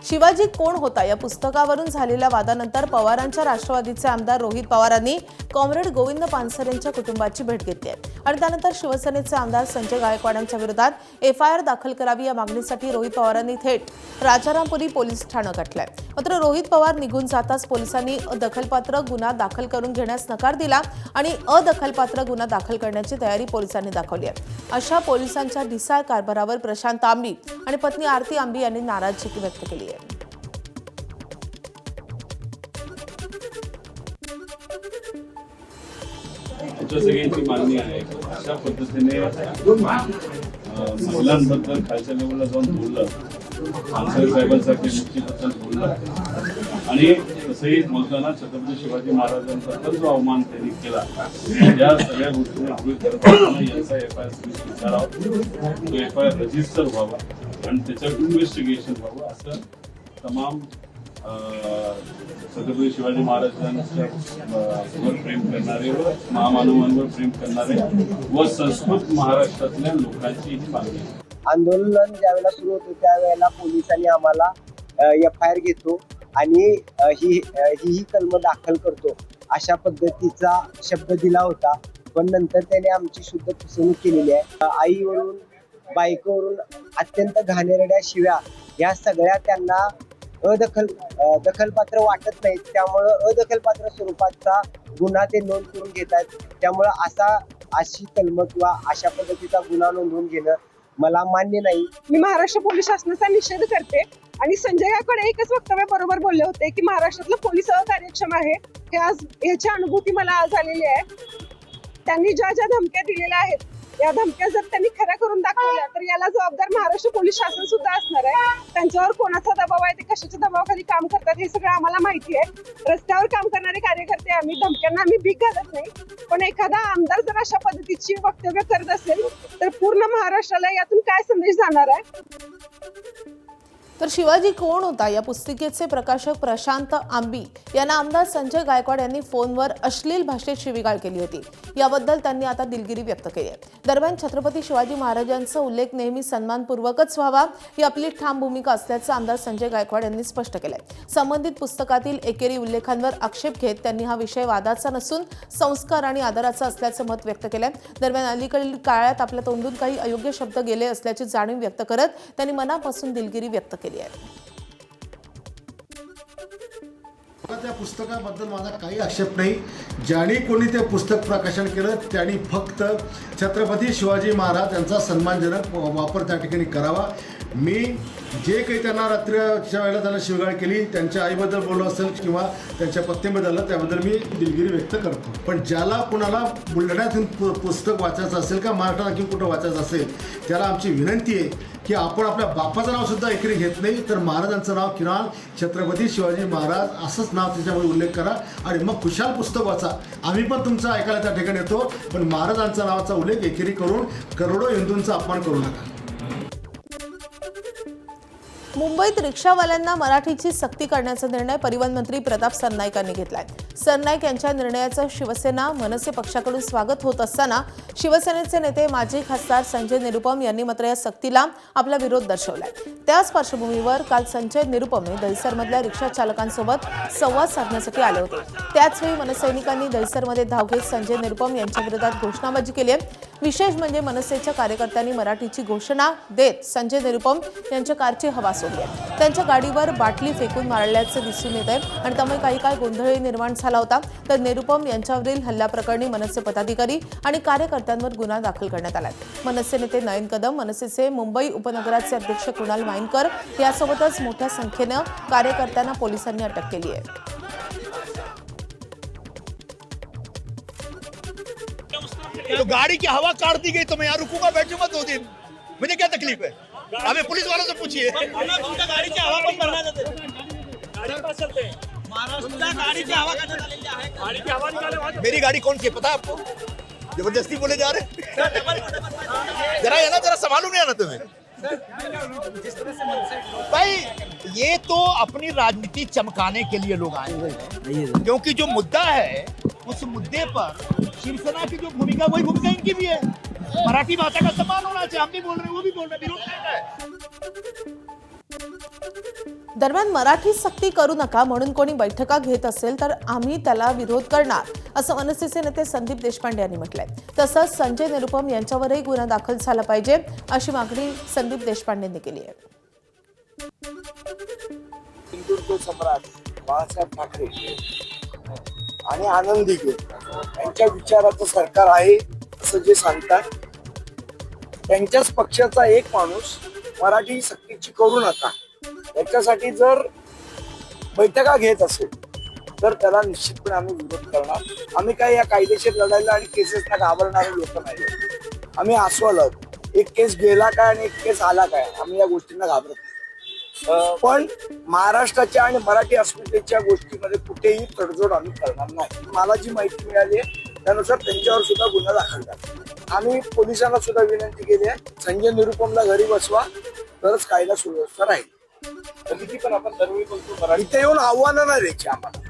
शिवाजी कोण होता या पुस्तकावरून झालेल्या वादानंतर पवारांच्या राष्ट्रवादीचे आमदार रोहित पवारांनी कॉम्रेड गोविंद पानसरेंच्या कुटुंबाची भेट घेतली आहे आणि त्यानंतर शिवसेनेचे आमदार संजय गायकवाडांच्या विरोधात एफआयआर दाखल करावी या मागणीसाठी रोहित पवारांनी थेट राजारामपुरी पोलीस ठाणं गाठलंय। मात्र रोहित पवार निघून जाताच पोलिसांनी अदखलपात्र गुन्हा दाखल करून घेण्यास नकार दिला आणि अदखलपात्र गुन्हा दाखल करण्याची तयारी पोलिसांनी दाखवली आहे। अशा पोलिसांच्या ढिसाळ कारभारावर प्रशांत आंबी आणि पत्नी आरती आंबी यांनी नाराजी व्यक्त केली आहे। सगळ्यांची मागणी आहे अशा पद्धतीने महिलांबद्दल खालच्या लेवलला जाऊन बोललं, पानसरे साहेबांसारखे निश्चितच बोललं आणि तसंही बोलताना छत्रपती शिवाजी महाराजांबद्दल जो अवमान त्यांनी केला या सगळ्या गोष्टींना पुढे करत असताना याचा एफआयआर विचारावा, तो एफआयआर रजिस्टर व्हावा आणि त्याच्यावर इन्व्हेस्टिगेशन व्हावं असं तमाम छत्रपती शिवाजी महाराजांवर प्रेम करणारे व महामानवांवर प्रेम करणारे व संस्कृत महाराष्ट्रातल्या लोकांची ही मागणी आहे। आंदोलन ज्यावेळेला सुरू होतं त्यावेळेला पोलिसांनी आम्हाला एफआयआर घेतो आणि ही कलम दाखल करतो अशा पद्धतीचा शब्द दिला होता, पण नंतर त्याने आमची शुद्ध फसवणूक केलेली आहे। आईवरून बायकोवरून अत्यंत घाणेरड्या शिव्या या सगळ्या त्यांना दखलपात्र वाटत नाहीत, त्यामुळं अदखलपात्र स्वरूपाचा गुन्हा ते नोंद करून घेत आहेत। त्यामुळं अशी कलम किंवा अशा पद्धतीचा गुन्हा नोंदवून घेणं मला मान्य नाही। मी महाराष्ट्र पोलीस शासनाचा निषेध करते आणि संजय गायकवाड एकच वक्तव्य बरोबर बोलले होते की महाराष्ट्रातलं पोलीस अकार्यक्षम आहे, हे आज ह्याची अनुभूती मला आज आलेली आहे। त्यांनी ज्या धमक्या दिलेल्या आहेत या धमक्या जर त्यांनी खऱ्या करून दाखवल्या तर याला जबाबदार महाराष्ट्र पोलीस शासन सुद्धा असणार आहे। त्यांच्यावर कोणाचा दबाव आहे, ते कशाच्या दबावाखाली काम करतात हे सगळं आम्हाला माहिती आहे। रस्त्यावर काम करणारे कार्यकर्ते आम्ही, धमक्यांना आम्ही भीक घालत नाही, पण एखादा आमदार जर अशा पद्धतीची वक्तव्य करत असेल तर पूर्ण महाराष्ट्राला यातून काय संदेश जाणार आहे। तर शिवाजी कोण होता या पुस्तिकेचे प्रकाशक प्रशांत आंबी यांना आमदार संजय गायकवाड यांनी फोनवर अश्लील भाषेत शिवीगाळ केली होती, याबद्दल त्यांनी आता दिलगिरी व्यक्त केली आहे। दरम्यान छत्रपती शिवाजी महाराजांचा उल्लेख नेहमी सन्मानपूर्वकच व्हावा ही आपली ठाम भूमिका असल्याचं आमदार संजय गायकवाड यांनी स्पष्ट केलंय। संबंधित पुस्तकातील एकेरी उल्लेखांवर आक्षेप घेत त्यांनी हा विषय वादाचा नसून संस्कार आणि आदराचा असल्याचं मत व्यक्त केलंय। दरम्यान अलीकडील काळात आपल्या तोंडून काही अयोग्य शब्द गेले असल्याची जाणीव व्यक्त करत त्यांनी मनापासून दिलगिरी व्यक्त केली आहे। त्या पुस्तकाबद्दल माझा काही आक्षेप नाही। ज्यांनी कोणी ते पुस्तक प्रकाशन केलं त्यांनी फक्त छत्रपती शिवाजी महाराज यांचा सन्मानजनक वापर त्या ठिकाणी करावा। मी जे काही त्यांना रात्रीच्या वेळेला त्यांना शिवगाळ केली, त्यांच्या आईबद्दल बोललो असेल किंवा त्यांच्या पत्नीबद्दल, त्याबद्दल मी दिलगिरी व्यक्त करतो। पण ज्याला कुणाला बुलढाण्यातून पुस्तक वाचायचं असेल का महाराष्ट्रात आणखी कुठं वाचायचं असेल त्याला आमची विनंती आहे की आपण आपल्या बापाचं नाव सुद्धा एकरी घेत नाही तर महाराजांचं नाव किमान छत्रपती शिवाजी महाराज असंच नाव त्याच्यामध्ये उल्लेख करा आणि मग खुशाल पुस्तक वाचा। आम्ही पण तुमचं ऐकायला त्या ठिकाणी येतो, पण महाराजांचा नावाचा उल्लेख एकेरी करून करोडो हिंदूंचा अपमान करू नका। मुंबईत रिक्षावाल्यांना मराठीची सक्ती करण्याचा निर्णय परिवहन मंत्री प्रताप सरनाईक यांनी घेतलाय। सरनाईक यांच्या निर्णयाचं शिवसेना मनसे पक्षाकडून स्वागत होत असताना शिवसेनेचे नेते माजी खासदार संजय निरुपम यांनी मात्र या सक्तीला आपला विरोध दर्शवलाय। त्याच पार्श्वभूमीवर काल संजय निरुपम हे दहिसरमधल्या रिक्षा चालकांसोबत संवाद साधण्यासाठी आले होते। त्याचवेळी मनसैनिकांनी दहिसरमध्ये धाव घेत संजय निरुपम यांच्या विरोधात घोषणाबाजी केली आहे। विशेष म्हणजे मनसेच्या कार्यकर्त्यांनी मराठीची घोषणा देत संजय निरुपम यांच्या कारची हवा सोडली आहे। त्यांच्या गाडीवर बाटली फेकून मारल्याचं दिसून येत आहे आणि त्यामुळे काही गोंधळ निर्माण झाला होता। तर निरुपम यांच्यावरील हल्ल्याप्रकरणी मनसे पदाधिकारी आणि कार्यकर्त्यांवर गुन्हा दाखल करण्यात आलाय। मनसे नेते नयन कदम, मनसेचे मुंबई उपनगराचे अध्यक्ष कुणाल माईनकर यासोबतच मोठ्या संख्येनं कार्यकर्त्यांना पोलिसांनी अटक केली आहे। तो गाड़ी की हवा काट दी गई तो मैं यहाँ रुकूंगा, बैठूंगा 2 दिन, मुझे क्या तकलीफ है? अबे पुलिस वालों से पूछिए। गाड़ी की हवा पण भरणार होते, गाड़ी पास चलते हैं महाराष्ट्र, गाड़ी की हवा का आहे, गाड़ी की हवा निकाले। मेरी गाड़ी कौन सी है पता है आपको? जबरदस्ती बोले जा रहे जरा है ना, जरा संभालू नहीं आना तुम्हें भाई। ये तो अपनी राजनीति चमकाने के लिए लोग आए हैं, क्योंकि जो मुद्दा है उस मुद्दे पर शिवसेना की जो भूमिका वही भूमिका इनकी भी है। मराठी भाषा का सम्मान होना चाहिए, हम भी बोल रहे हैं वो भी बोल रहे हैं, विरोध नहीं है। दरम्यान मराठी सक्ती करू नका म्हणून कोणी बैठका घेत असेल तर आम्ही त्याला विरोध करणार, असं मनसेचे नेते संदीप देशपांडे यांनी म्हटलंय. तसंच संजय निरुपम यांच्यावरही गुन्हा दाखल झाला पाहिजे अशी मागणी संदीप देशपांडेंनी केली आहे. हिंदुत्व सम्राट बाळासाहेब ठाकरे आणि आनंदी यांच्या विचाराचं सरकार आहे असं जे सांगतात, त्यांच्याच पक्षाचा एक माणूस मराठी सक्तीची करू नका याच्यासाठी जर बैठका घेत असेल तर त्याला निश्चितपणे आम्ही विरोध करणार. आम्ही काय या कायदेशीर लढाईला आणि केसेसला घाबरणारे लोक नाही. आम्ही अस्वल, एक केस गेला काय आणि एक केस आला काय, आम्ही या गोष्टींना घाबरत नाही. पण महाराष्ट्राच्या आणि मराठी अस्मितेच्या गोष्टीमध्ये कुठेही तडजोड आम्ही करणार नाही. मला जी माहिती मिळाली आहे त्यानुसार त्यांच्यावर सुद्धा गुन्हा दाखल झाला. आम्ही पोलिसांना सुद्धा विनंती केली आहे, संजय निरुपमला घरी बसवा तरच कायदा सुव्यवस्था राहील. पण आपण दरवेळी बोलतो इथे येऊन आव्हानं नाही द्यायची आम्हाला.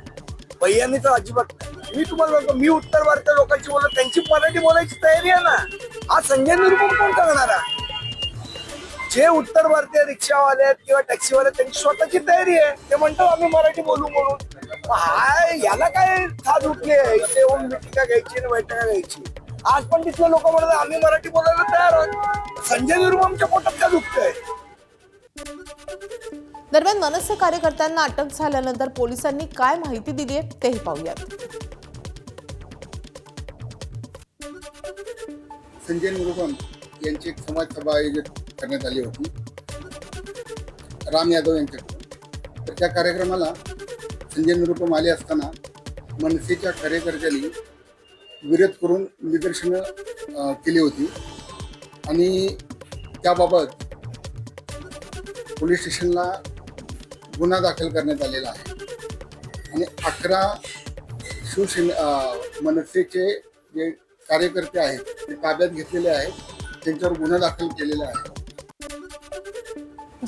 भैयांनी तर अजिबात नाही. मी तुम्हाला म्हणतो, मी उत्तर भारतीय लोकांची बोलत, त्यांची मराठी बोलायची तयारी आहे ना. आज संजय निरुपम कोण करणार आहे? जे उत्तर भारतीय रिक्षावाले आहेत किंवा टॅक्सीवाले त्यांची स्वतःची तयारी आहे. ते म्हणतात आम्ही मराठी बोलू म्हणून. हाय, याला काय थाज उठली आहे? इथे येऊन मिटिंगा घ्यायची आणि बैठका घ्यायची. आज पण तिथले लोक म्हणतात आम्ही मराठी बोलायला तयार आहोत. संजय निरुपमच्या पोटात काय दुखतंय? दरम्यान मनसे कार्यकर्त्यांना अटक झाल्यानंतर पोलिसांनी काय माहिती दिली आहे तेही पाहूयात. संजय निरुपम यांची एक समाज सभा आयोजित करण्यात आली होती राम यादव यांच्याकडून. तर त्या कार्यक्रमाला संजय निरुपम आले असताना मनसेच्या कार्यकर्त्यांनी विरोध करून निदर्शनं केली होती आणि त्याबाबत पोलीस स्टेशनला गुन्हा दाखल करण्यात आलेला आहे आणि 11 मनसेचे जे कार्यकर्ते आहेत ते ताब्यात घेतलेले आहेत, त्यांच्यावर गुन्हा दाखल केलेला आहे.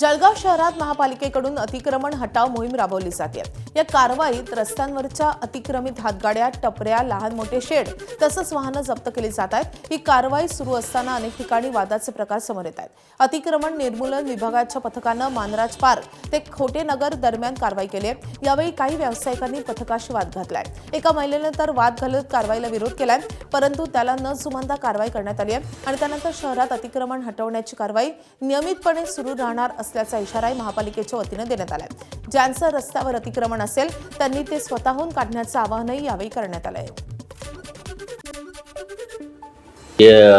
जळगाव शहरात महापालिकेकडून अतिक्रमण हटाव मोहीम राबवली जाते. या कारवाईत रस्त्यांवरच्या अतिक्रमित हातगाड्या, टपऱ्या, लहान मोठे शेड तसंच वाहनं जप्त केली जात आहेत. ही कारवाई सुरू असताना अनेक ठिकाणी वादाचे प्रकार समोर येत आहेत. अतिक्रमण निर्मूलन विभागाच्या पथकानं मानराज पार्क ते खोटे नगर दरम्यान कारवाई केली आहे. यावेळी काही व्यावसायिकांनी पथकाशी वाद घातलाय. एका महिलेनं तर वाद घालत कारवाईला विरोध केलाय, परंतु त्याला न जुमानता कारवाई करण्यात आली आहे आणि त्यानंतर शहरात अतिक्रमण हटवण्याची कारवाई नियमितपणे सुरू राहणार असल्याचा इशाराही महापालिकेच्या वतीनं देण्यात आलाय. ज्यांचं रस्त्यावर अतिक्रमण असेल त्यांनी ते स्वतःहून काढण्याचं आवाहनही यावेळी करण्यात आलं आहे.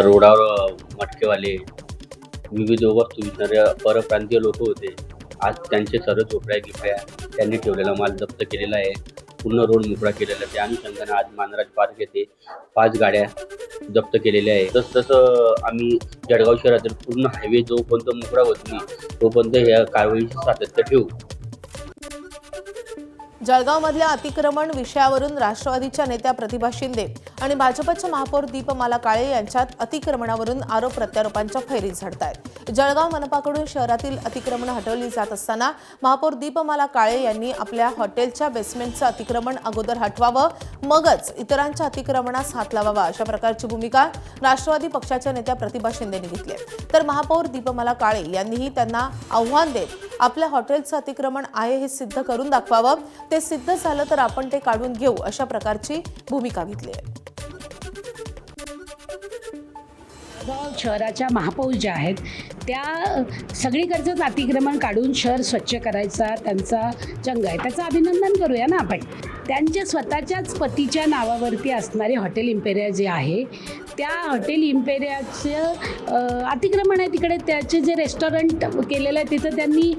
रोडावर मटकेवाले, विविध वस्तू विकणारे परप्रांतीय लोक होते. आज त्यांचे सर्व झोपड्या गिपड्या त्यांनी ठेवलेला माल जप्त केलेला आहे. पूर्ण रोड मोकळा केलेला आहे. त्या अनुषंगाने आज मानराज पार्क येथे 5 गाड्या जप्त केलेल्या आहेत. तसं आम्ही जळगाव शहरातील पूर्ण हायवे जोपर्यंत मोकळा होत नाही तोपर्यंत ह्या कारवाईचे सातत्य ठेवू. जळगावमधल्या अतिक्रमण विषयावरून राष्ट्रवादीच्या नेत्या प्रतिभा शिंदे आणि भाजपच्या महापौर दीपमाला काळे यांच्यात अतिक्रमणावरून आरोप प्रत्यारोपांच्या फैरी झडत आहेत. जळगाव मनपाकडून शहरातील अतिक्रमण हटवली जात असताना महापौर दीपमाला काळे यांनी आपल्या हॉटेलच्या बेसमेंटचं अतिक्रमण अगोदर हटवावं, मगच इतरांच्या अतिक्रमणास हात लावावा, अशा प्रकारची भूमिका राष्ट्रवादी पक्षाच्या नेत्या प्रतिभा शिंदेंनी घेतली आहे. तर महापौर दीपमाला काळे यांनीही त्यांना आव्हान देत आपल्या हॉटेलचं अतिक्रमण आहे हे सिद्ध करून दाखवावं. ते सिद्ध झालं तर आपण ते काढून घेऊ, अशा प्रकारची भूमिका घेतली आहे. शहराच्या महापौर ज्या आहेत त्या सगळीकडचंच अतिक्रमण काढून शहर स्वच्छ करायचा त्यांचा चंग आहे. त्याचं अभिनंदन करूया ना आपण. त्यांच्या स्वतःच्याच पतीच्या नावावरती असणारे हॉटेल इम्पेरिया जे आहे त्या हॉटेल इम्पेरियाचं अतिक्रमण आहे. तिकडे त्याचे जे रेस्टॉरंट केलेलं आहे तिथं त्यांनी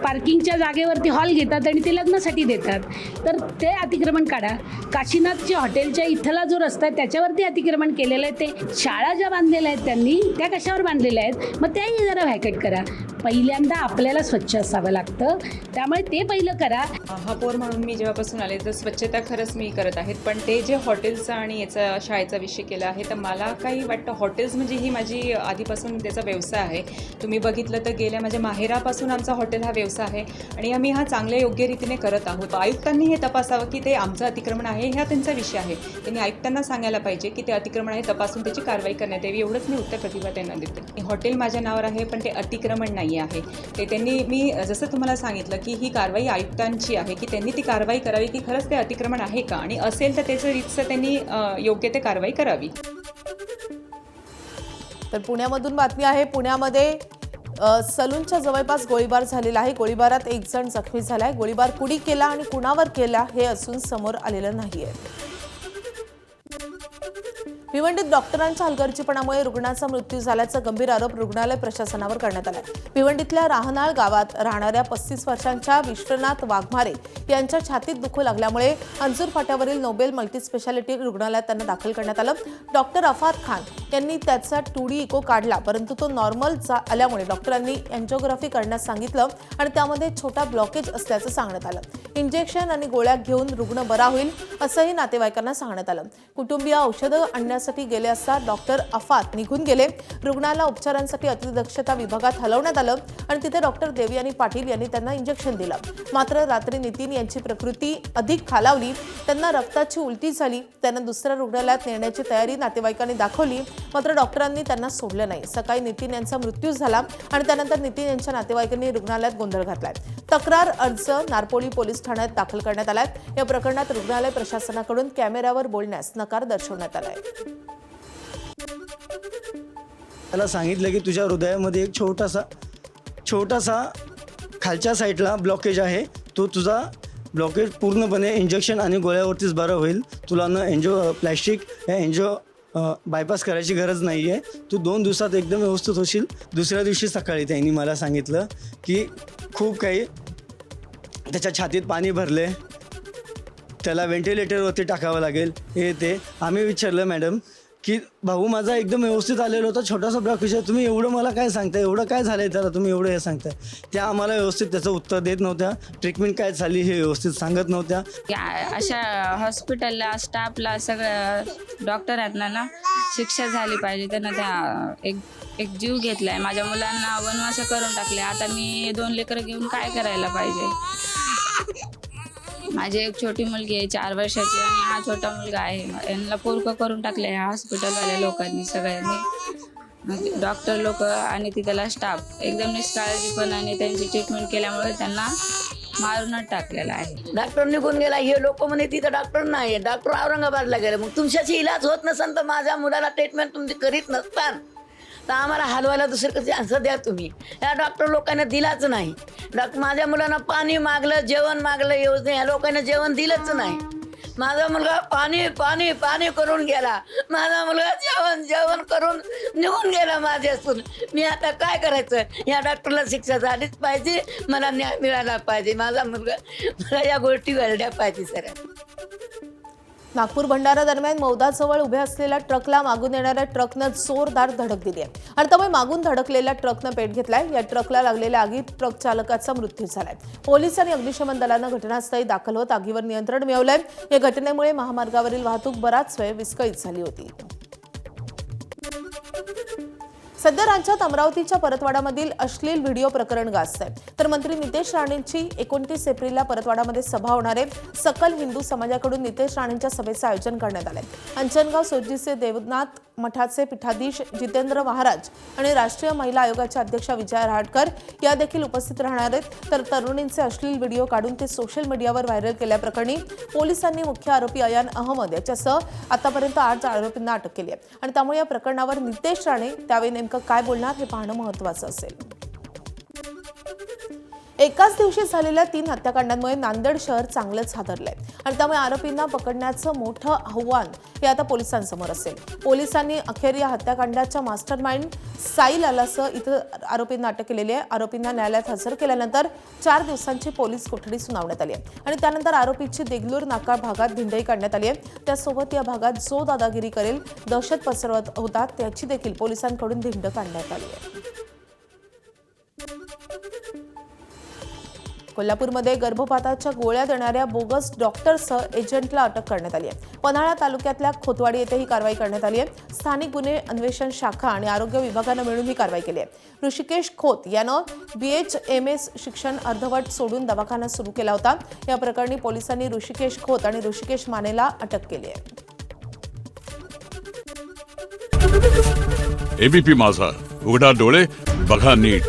पार्किंगच्या जागेवरती हॉल घेतात आणि ते लग्नासाठी देतात. तर ते अतिक्रमण काढा. काशीनाथच्या हॉटेलच्या इथला जो रस्ता आहे त्याच्यावरती अतिक्रमण केलेलं आहे. ते शाळा ज्या बांधलेल्या आहेत त्यांनी त्या कशावर बांधलेल्या आहेत, मग त्याही जरा व्हॅकेट करा. पहिल्यांदा आपल्याला स्वच्छ असावं लागतं, त्यामुळे ते पहिलं करा. महापौर म्हणून मी जेव्हापासून आले तर स्वच्छता खरंच मी करत आहेत, पण ते जे हॉटेलचा आणि याचा शाळेचा विषय केला आहे तर मला काही वाटतं, हॉटेल्स म्हणजे ही माझी आधीपासून त्याचा व्यवसाय आहे. तुम्ही बघितलं तर गेल्या माझ्या माहेरापासून आमचा हॉटेल हा व्यवसाय आहे आणि आम्ही हा चांगल्या योग्य रीतीने करत आहोत. आयुक्तांनी हे तपासावं की ते आमचं अतिक्रमण आहे, हा त्यांचा विषय आहे. त्यांनी आयुक्तांना सांगायला पाहिजे की ते अतिक्रमण आहे, तपासून त्याची कारवाई करण्यात यावी. एवढंच मी उत्तर प्रतिभा त्यांना देते. हॉटेल माझ्या नावावर आहे पण ते अतिक्रमण नाही आहे. ते त्यांनी, मी जसं तुम्हाला सांगितलं की ही कारवाई आयुक्तांची आहे की त्यांनी ती कारवाई करावी की खरंच ते अतिक्रमण आहे का, आणि असेल तर त्याचं रीतसर त्यांनी योग्य ते कारवाई करावी. तर पुण्यामधून बातमी आहे. पुण्यामध्ये सलूनच्या जवळपास गोळीबार झालेला आहे. गोळीबारात एक जण जखमी झाला आहे. गोळीबार कुणी केला आणि कुणावर केला हे अजून समोर आलेलं नाहीये. भिवंडीत डॉक्टरांच्या हलगर्जीपणामुळे रुग्णाचा मृत्यू झाल्याचा गंभीर आरोप रुग्णालय प्रशासनावर करण्यात आला. भिवंडीतल्या राहनाळ गावात राहणाऱ्या 35 वर्षांच्या विश्वनाथ वाघमारे यांच्या छातीत दुखू लागल्यामुळे अंजूर फाट्यावरील नोबेल मल्टीस्पेशालिटी रुग्णालयात त्यांना दाखल करण्यात आलं. डॉक्टर अफात खान यांनी त्याचा 2D इको काढला, परंतु तो नॉर्मल आल्यामुळे डॉक्टरांनी एन्जिओग्राफी करण्यास सांगितलं आणि त्यामध्ये छोटा ब्लॉकेज असल्याचं सांगण्यात आलं. इंजेक्शन आणि गोळ्या घेऊन रुग्ण बरा होईल असंही नातेवाईकांना सांगण्यात आलं. कुटुंबीय औषधं आणण्यासाठी गेले असता डॉक्टर अफात निघून गेले. रुग्णाला उपचारांसाठी अतिदक्षता विभागात हलवण्यात आलं आणि तिथे डॉक्टर देवयानी पाटील यांनी त्यांना इंजेक्शन दिलं. मात्र रात्री नितीन यांची प्रकृती अधिक खालावली. त्यांना रक्ताची उलटी झाली. त्यांना दुसऱ्या रुग्णालयात नेण्याची तयारी नातेवाईकांनी दाखवली, मात्र डॉक्टरांनी त्यांना सोडलं नाही. सकाळी नितीन यांचा मृत्यू झाला आणि त्यानंतर नितीन यांच्या नातेवाईकांनी रुग्णालयात गोंधळ घातलाय. तक्रार अर्ज नारपोली पोलीस ठाण्यात दाखल करण्यात आलाय. या प्रकरणात रुग्णालय प्रशासनाकडून कॅमेऱ्यावर बोलण्यास नकार दर्शवण्यात आलाय. त्याला सांगितलं की तुझ्या हृदयामध्ये एक छोटासा खालच्या साईडला ब्लॉकेज आहे. तो तुझा ब्लॉकेज पूर्णपणे इंजेक्शन आणि गोळ्यावरतीच बरं होईल. तुला न प्लॅस्टिक या बायपास करायची गरज नाही आहे. तू 2 दिवसात एकदम व्यवस्थित होशील. दुसऱ्या दिवशी सकाळी त्यांनी मला सांगितलं की खूप काही त्याच्या छातीत पाणी भरले, त्याला व्हेंटिलेटरवरती टाकावं लागेल, हे ते. आम्ही विचारलं मॅडम की भाऊ माझा एकदम व्यवस्थित आलेला होता, छोटासा ब्लॉकेज आहे, तुम्ही एवढं मला काय सांगताय, एवढं काय झालं आहे त्याला, तुम्ही एवढं हे सांगताय. त्या आम्हाला व्यवस्थित त्याचं उत्तर देत नव्हत्या. ट्रीटमेंट काय झाली हे व्यवस्थित सांगत नव्हत्या. अशा हॉस्पिटलला स्टाफला सगळ्या डॉक्टरांना ना शिक्षा झाली पाहिजे. त्यांना त्या एक जीव घेतलाय. माझ्या मुलांना वनवास करून टाकले. आता मी 2 लेकरं घेऊन काय करायला पाहिजे. माझी एक छोटी मुलगी आहे 4 वर्षाची आणि हा छोटा मुलगा आहे. यांना पोरकं करून टाकले ह्या हॉस्पिटलवाल्या लोकांनी सगळ्यांनी. डॉक्टर लोक आणि तिथला स्टाफ एकदम निष्काळजीपणाने त्यांची ट्रीटमेंट केल्यामुळे त्यांना मारूनच टाकलेला आहे. डॉक्टर निघून गेला. हे लोक म्हणे तिथं डॉक्टर नाही, डॉक्टर औरंगाबादला गेले. मग तुमच्याशी इलाज होत नसेल तर माझ्या मुलाला ट्रीटमेंट तुम्ही करीत नसताल तर आम्हाला हलवायला दुसरीकडे चान्स द्या तुम्ही. या डॉक्टर लोकांना दिलाच नाही. माझ्या मुलांना पाणी मागलं, जेवण मागलं, योजना या लोकांना जेवण दिलंच नाही. माझा मुलगा पाणी पाणी पाणी करून गेला. माझा मुलगा जेवण करून निघून गेला माझ्यासून. मी आता काय करायचं. या डॉक्टरला शिक्षा झालीच पाहिजे. मला न्याय मिळाला पाहिजे. माझा मुलगा, मला या गोष्टी घडल्या पाहिजे सर. नागपूर भंडारा दरम्यान मौदाजवळ उभ्या असलेल्या ट्रकला मागून येणाऱ्या ट्रकनं जोरदार धडक दिली आहे आणि त्यामुळे मागून धडकलेल्या ट्रकनं पेट घेतलाय. या ट्रकला लागलेल्या आगीत ट्रक चालकाचा मृत्यू झालाय. पोलीस आणि अग्निशमन दलानं घटनास्थळी दाखल होत आगीवर नियंत्रण मिळवलंय. या घटनेमुळे महामार्गावरील वाहतूक बराच वेळ विस्कळीत झाली होती. सध्या राज्यात अमरावतीच्या परतवाडामधील अश्लील व्हिडिओ प्रकरण गाजतंय. तर मंत्री नितेश राणेंची 29 एप्रिलला परतवाडामध्ये सभा होणार आहे. सकल हिंदू समाजाकडून नितेश राणेंच्या सभेचं आयोजन करण्यात आलंय. अंजनगाव सोज्जीचे देवनाथ मठाचे पीठाधीश जितेंद्र महाराज आणि राष्ट्रीय महिला आयोगाच्या अध्यक्षा विजया रहाटकर या देखील उपस्थित राहणार आहेत. तर तरुणींचे अश्लील व्हिडिओ काढून ते सोशल मीडियावर व्हायरल केल्याप्रकरणी पोलिसांनी मुख्य आरोपी अयान अहमद याच्यासह आतापर्यंत 8 आरोपींना अटक केली आहे आणि त्यामुळे या प्रकरणावर नितेश राणे त्यावेळी नेमकं काय बोलणार हे पाहणं महत्त्वाचं असेल. एकाच दिवशी झालेल्या 3 हत्याकांडांमुळे नांदेड शहर चांगलंच हादरलंय आणि त्यामुळे आरोपींना पकडण्याचं मोठं आव्हान हे आता पोलिसांसमोर असेल. पोलिसांनी अखेर या हत्याकांडाच्या मास्टरमाइंड साईल आलासह इतर आरोपींना अटक केलेली आहे. आरोपींना न्यायालयात हजर केल्यानंतर 4 दिवसांची पोलीस कोठडी सुनावण्यात आली आहे आणि त्यानंतर आरोपीची देगलूर नाका भागात धिंडई काढण्यात आली आहे. त्यासोबत या भागात जो दादागिरी करेल, दहशत पसरवत होता त्याची देखील पोलिसांकडून धिंड काढण्यात आली आहे. कोल्हापूरमध्ये गर्भपाताच्या गोळ्या देणाऱ्या बोगस डॉक्टरसह एजंटला अटक करण्यात आली आहे. पन्हाळा तालुक्यातल्या खोतवाडी येथे ही कारवाई करण्यात आली आहे. स्थानिक गुन्हे अन्वेषण शाखा आणि आरोग्य विभागानं मिळून ही कारवाई केली आहे. ऋषिकेश खोत यानं BHMS शिक्षण अर्धवट सोडून दवाखाना सुरू केला होता. या प्रकरणी पोलिसांनी ऋषिकेश खोत आणि ऋषिकेश मानेला अटक केली आहे. ABP माझा, उघडा डोळे बघा नीट.